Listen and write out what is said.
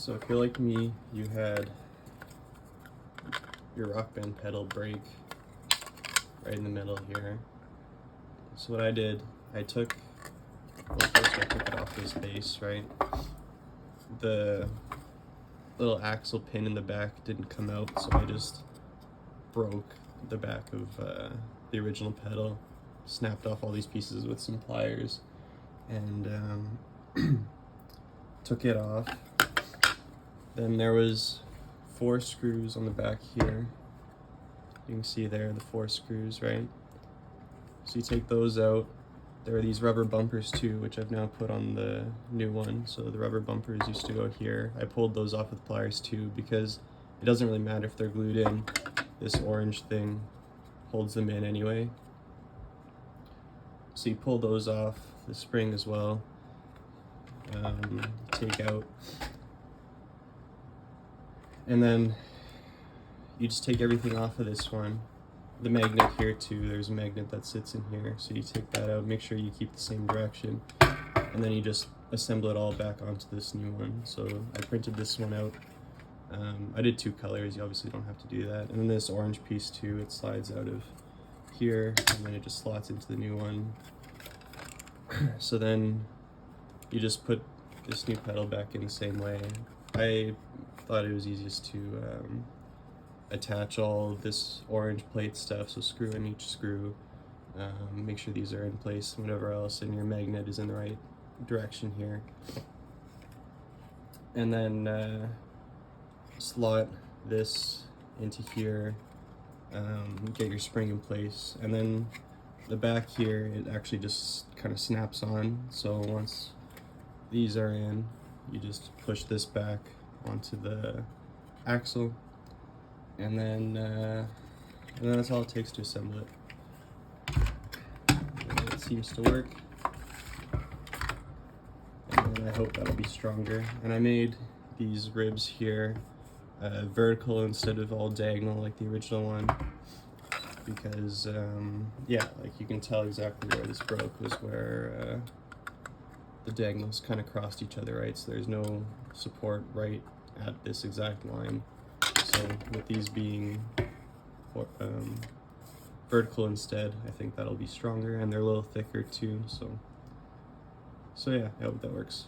So if you're like me, you had your Rockband pedal break right in the middle here. So what I did, first I took it off this base, right? The little axle pin in the back didn't come out, so I just broke the back of the original pedal, snapped off all these pieces with some pliers, and took it off. Then there was 4 screws on the back here. You can see there the 4 screws, right? So you take those out. There are these rubber bumpers too, which I've now put on the new one. So the rubber bumpers used to go here. I pulled those off with pliers too, because it doesn't really matter if they're glued in. This orange thing holds them in anyway. So you pull those off, the spring as well. Take out. And then you just take everything off of this one. The magnet here too, there's a magnet that sits in here, so you take that out, make sure you keep the same direction, and then you just assemble it all back onto this new one. So I printed this one out. I did 2 colors, you obviously don't have to do that. And then this orange piece too, it slides out of here, and then it just slots into the new one. So then you just put this new pedal back in the same way. I thought it was easiest to attach all this orange plate stuff, so screw in each screw, make sure these are in place and whatever else, and your magnet is in the right direction here. And then slot this into here, get your spring in place, and then the back here, it actually just kind of snaps on. So once these are in, you just push this back onto the axle, and then that's all it takes to assemble it. And it seems to work, and then I hope that'll be stronger. And I made these ribs here vertical instead of all diagonal like the original one, because yeah, like you can tell exactly where this broke was where the diagonals kind of crossed each other, right? So there's no support right at this exact line. So with these being vertical instead, I think that'll be stronger, and they're a little thicker too. So yeah, I hope that works.